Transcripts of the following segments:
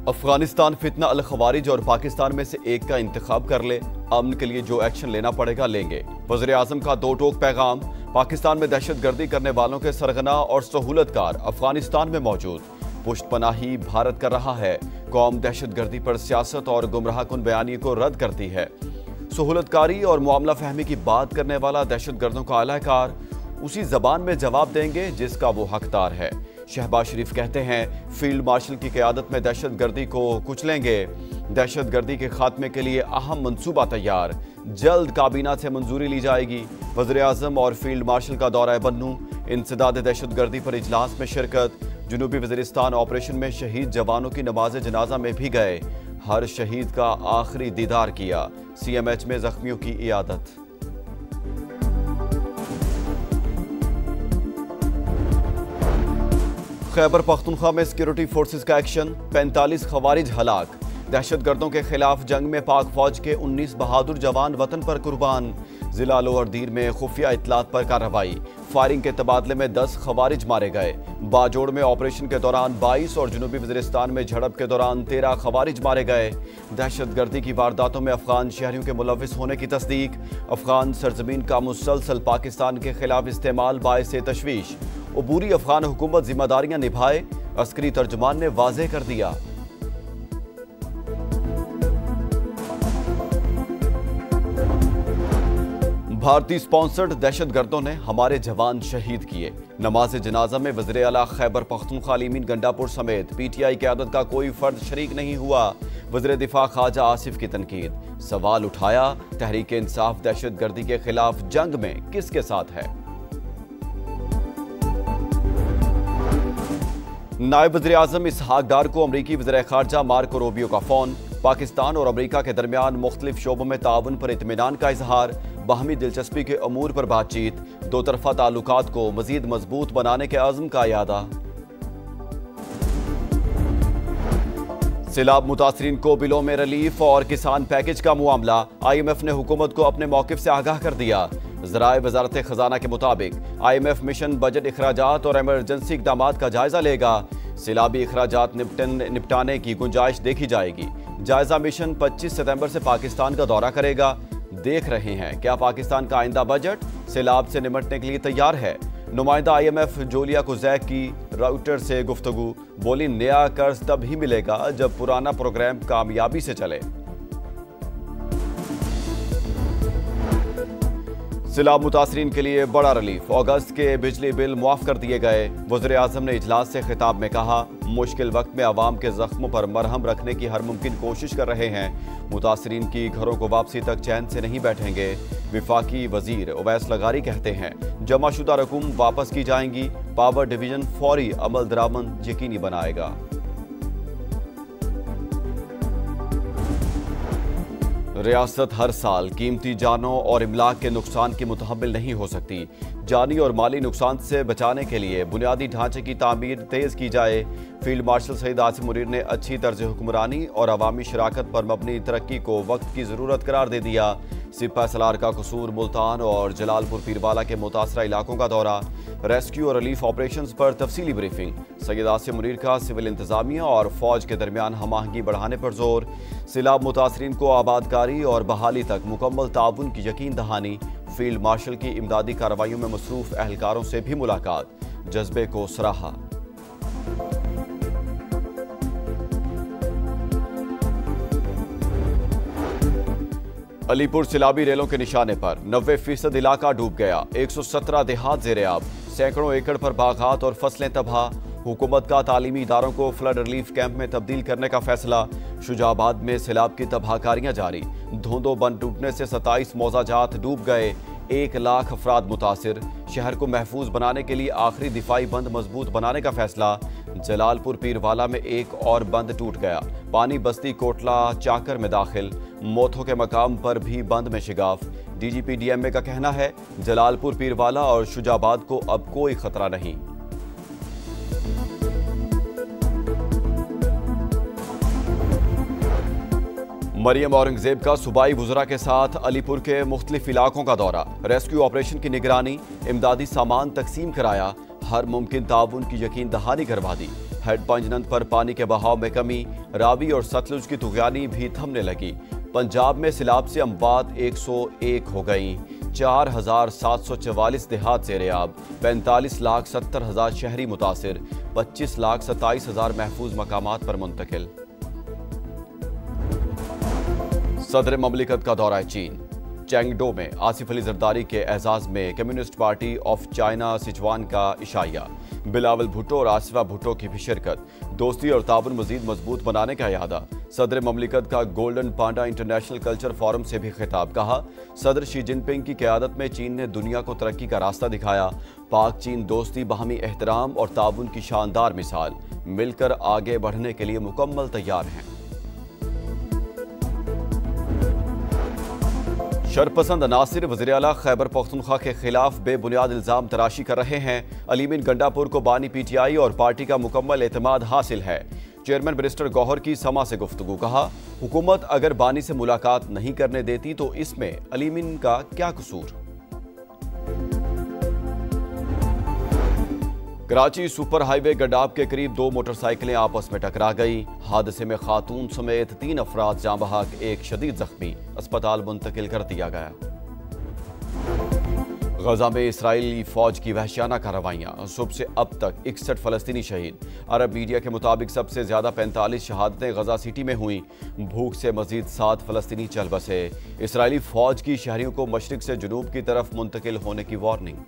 अफगानिस्तान फितना अल खवारिज और पाकिस्तान में से एक का इंतखाब कर ले, अमन के लिए जो एक्शन लेना पड़ेगा लेंगे। वज़ीर आज़म का दो टोक पैगाम। पाकिस्तान में दहशतगर्दी करने वालों के सरगना और सहूलतकार अफगानिस्तान में मौजूद। पुष्टपनाही भारत कर रहा है। कौम दहशतगर्दी पर सियासत और गुमराहकुन बयानी को रद्द करती है। सहूलतकारी और मामला फहमी की बात करने वाला दहशतगर्दों का आलाकार उसी जबान में जवाब देंगे जिसका वो हकदार है। शहबाज शरीफ कहते हैं फील्ड मार्शल की क़यादत में दहशतगर्दी को कुचलेंगे। दहशतगर्दी के खात्मे के लिए अहम मंसूबा तैयार, जल्द काबीना से मंजूरी ली जाएगी। वज़ीर आज़म और फील्ड मार्शल का दौरा बन्नू। इंसदाद दहशतगर्दी पर इजलास में शिरकत। जनूबी वज़ीरिस्तान ऑपरेशन में शहीद जवानों की नमाज जनाजा में भी गए। हर शहीद का आखिरी दीदार किया। CMH में जख्मियों की इयादत। खैबर पख्तूनख्वा में सिक्योरिटी फोर्सेस का एक्शन। 45 खवारिज हलाक। दहशतगर्दों के खिलाफ जंग में पाक फौज के 19 बहादुर जवान वतन पर कुर्बान। जिला लोअरदीर में खुफिया इतलात पर कार्रवाई। फायरिंग के तबादले में 10 खवारिज मारे गए। बाजोड़ में ऑपरेशन के दौरान 22 और जनूबी वज़ीरिस्तान में झड़प के दौरान 13 खवारिज मारे गए। दहशतगर्दी की वारदातों में अफगान शहरियों के मुलविस होने की तस्दीक। अफगान सरजमीन का मुसलसल पाकिस्तान के खिलाफ इस्तेमाल बायस तशवीश। अबूरी अफगान हुकूमत जिम्मेदारियां निभाए, अस्करी तर्जुमान ने वाज़ेह कर दिया। भारतीय स्पॉन्सर्ड दहशतगर्दों ने हमारे जवान शहीद किए। नमाज जनाजा में वज़ीर आला खैबर पख्तूनख्वा अलीमीन गंडापुर समेत PTI क़यादत का कोई फर्द शरीक नहीं हुआ। वज़ीर दिफा ख्वाजा आसिफ की तनकीद। सवाल उठाया तहरीक इंसाफ दहशतगर्दी के खिलाफ जंग में किसके साथ है। नायब वज़ीर आज़म इसहाक डार को अमरीकी वज़ीर ख़ारजा मार्को रूबियो का फ़ोन। पाकिस्तान और अमरीका के दरमियान मुख्तलिफ शोबों में ताउन पर इत्मीनान का इजहार। बाहमी दिलचस्पी के अमूर पर बातचीत। दो तरफा ताल्लुकात को मजीद मजबूत बनाने के अज़्म का यादा। सैलाब मुतासरीन को बिलों में रिलीफ और किसान पैकेज का मामला। IMF ने हुकूमत को अपने मौक़िफ़ से आगाह कर दिया। ज़राए वज़ारत ख़जाना के मुताबिक IMF मिशन बजट अखराजात और एमरजेंसी इक़दामात का जायज़ा लेगा। सैलाबी अखराजात निपटाने की गुंजाइश देखी जाएगी। जायज़ा मिशन 25 सितंबर से पाकिस्तान का दौरा करेगा। देख रहे हैं क्या पाकिस्तान का आइंदा बजट सैलाब से निपटने के लिए तैयार है। नुमाइंदा IMF जोलिया कुज़ैक की राउटर से गुफ्तगू। बोली नया कर्ज तब ही मिलेगा जब पुराना प्रोग्राम कामयाबी से चले। सैलाब मुतासरीन के लिए बड़ा रिलीफ। अगस्त के बिजली बिल मुआफ कर दिए गए। वज़ीर आज़म ने इजलास से खिताब में कहा मुश्किल वक्त में आवाम के जख्मों पर मरहम रखने की हर मुमकिन कोशिश कर रहे हैं। मुतासरीन की घरों को वापसी तक चैन से नहीं बैठेंगे। विफाकी वजीर उवैस लगारी कहते हैं जमाशुदा रकूम वापस की जाएंगी। पावर डिवीजन फौरी अमल दरामद यकीनी बनाएगा। रियासत हर साल कीमती जानों और इमलाक के नुकसान की मुतहम्मिल नहीं हो सकती। जानी और माली नुकसान से बचाने के लिए बुनियादी ढांचे की तामीर तेज़ की जाए। फील्ड मार्शल सईद आसिम मुनीर ने अच्छी तर्ज हुक्मरानी और अवामी शराकत पर मबनी तरक्की को वक्त की ज़रूरत करार दे दिया। सिपा सलार का कसूर, मुल्तान और जलालपुर पीरवाला के मुतासरा इलाकों का दौरा। रेस्क्यू और रिलीफ ऑपरेशंस पर तफसीली ब्रीफिंग। सैयद आसिम मुनीर का सिविल इंतजामिया और फौज के दरमियान हम-आहंगी बढ़ाने पर जोर। सैलाब मुतासरीन को आबादकारी और बहाली तक मुकम्मल ताउन की यकीन दहानी। फील्ड मार्शल की इमदादी कार्रवाइयों में मसरूफ अहलकारों से भी मुलाकात। जज्बे को सराहा। अलीपुर सैलाबी रेलों के निशाने पर 90% इलाका डूब गया। 117 देहात ज़ेर-ए-आब। सैकड़ों एकड़ पर बागात और फसलें तबाह। हुकूमत का तालीमी इदारों को फ्लड रिलीफ कैंप में तब्दील करने का फैसला। शुजाबाद में सैलाब की तबाहकारियां जारी। धोंदो बंद टूटने से 27 मौजाजात डूब गए। 1 लाख अफराद मुतासिर। शहर को महफूज बनाने के लिए आखिरी दिफाई बंद मजबूत बनाने का फैसला। जलालपुर पीरवाला में एक और बंद टूट गया। पानी बस्ती कोटला चाकर में दाखिल। मौतों के मकाम पर भी बंद में शिगाफ। DGP DMA का कहना है जलालपुर पीरवाला और शुजाबाद को अब कोई खतरा नहीं। मरियम औरंगजेब का सूबाई वुज़रा के साथ अलीपुर के मुख्तलिफ इलाकों का दौरा। रेस्क्यू ऑपरेशन की निगरानी। इमदादी सामान तकसीम कराया। हर मुमकिन ताउन की यकीन दहानी करवा दी। हेड पंजनंद पर पानी के बहाव में कमी, रावी और सतलुज की तुगयानी भी थमने लगी। पंजाब में सैलाब से अमवात 101 हो गई। 4,744 देहात ज़ेर-ए-आब, 45,70,000 शहरी मुतासिर, 25,27,000 महफूज मकामात पर मुंतकिल। सदर ममलिकत का दौरा चीन। चेंगडो में आसिफ अली जरदारी के एजाज में communist party of China Sichuan का इशाया। बिलावल भुट्टो और आसिफा भुट्टो की भी शिरकत। दोस्ती और ताउन मजीद मजबूत बनाने का इरादा। सदर ममलिकत का गोल्डन पांडा इंटरनेशनल कल्चर फोरम से भी खिताब। कहा, सदर शी जिनपिंग की क़यादत में चीन ने दुनिया को तरक्की का रास्ता दिखाया। पाक चीन दोस्ती, बाहमी एहतराम और ताउन की शानदार मिसाल। मिलकर आगे बढ़ने के लिए मुकम्मल तैयार हैं। शरपसंद अनासिर वज़ीर आला खैबर पख्तूनख्वा के खिलाफ बेबुनियाद इल्जाम तराशी कर रहे हैं। अलीमीन गंडापुर को बानी PTI और पार्टी का मुकम्मल एतमाद हासिल है। चेयरमैन बैरिस्टर गौहर की समा से गुफ्तगू। कहा, हुकूमत अगर बानी से मुलाकात नहीं करने देती तो इसमें अलीमीन का क्या कसूर। कराची सुपर हाईवे गडाब के करीब 2 मोटरसाइकिलें आपस में टकरा गई। हादसे में खातून समेत 3 अफराद जाँ बहक, 1 शदीद जख्मी, अस्पताल मुंतकिल कर दिया गया। गजा में इसराइली फौज की वहशियाना कार्रवाइयां। सुबह से अब तक 61 फलस्तीनी शहीद। अरब मीडिया के मुताबिक सबसे ज्यादा 45 शहादतें गजा सिटी में हुई। भूख से मजीद 7 फलस्तीनी चल बसे। इसराइली फौज की शहरियों को मशरिक से जुनूब की तरफ मुंतकिल होने की वार्निंग।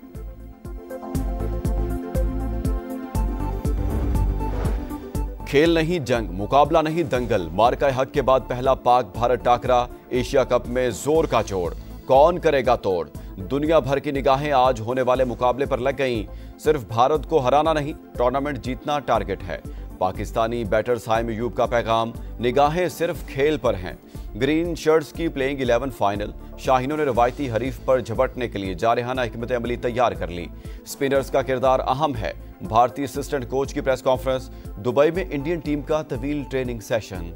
खेल नहीं जंग, मुकाबला नहीं दंगल। मार्का हक के बाद पहला पाक भारत टाकरा। एशिया कप में जोर का जोड़, कौन करेगा तोड़। दुनिया भर की निगाहें आज होने वाले मुकाबले पर लग गईं। सिर्फ भारत को हराना नहीं, टूर्नामेंट जीतना टारगेट है। पाकिस्तानी बैटर साइम अयूब का पैगाम, निगाहें सिर्फ खेल पर हैं। ग्रीन शर्ट्स की प्लेइंग 11 फाइनल। शाहीनों ने रवायती हरीफ पर झपटने के लिए जारहाना हिकमत अमली तैयार कर ली। स्पिनर्स का किरदार अहम है। भारतीय असिस्टेंट कोच की प्रेस कॉन्फ्रेंस। दुबई में इंडियन टीम का तवील ट्रेनिंग सेशन।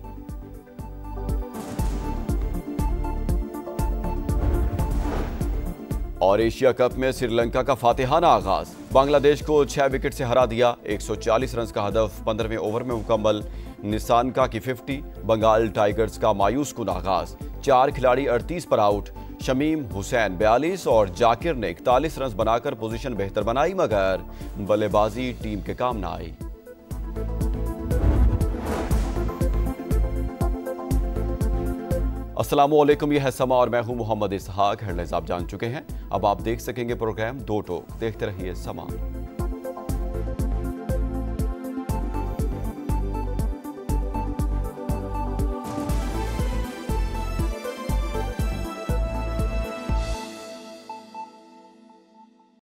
और एशिया कप में श्रीलंका का फातिहाना आगाज। बांग्लादेश को 6 विकेट से हरा दिया। 140 रन का हदफ 15वें ओवर में मुकम्मल। निसानका की 50। बंगाल टाइगर्स का मायूस कुन आगाज। 4 खिलाड़ी 38 पर आउट। शमीम हुसैन 42 और जाकिर ने 41 रन बनाकर पोजीशन बेहतर बनाई, मगर बल्लेबाजी टीम के काम न आई। अस्सलामुअलैकुम, यह है समा और मैं हूं मोहम्मद इसहाक। हेडलाइंस आप जान चुके हैं, अब आप देख सकेंगे प्रोग्राम 2 टोक। देखते रहिए समा।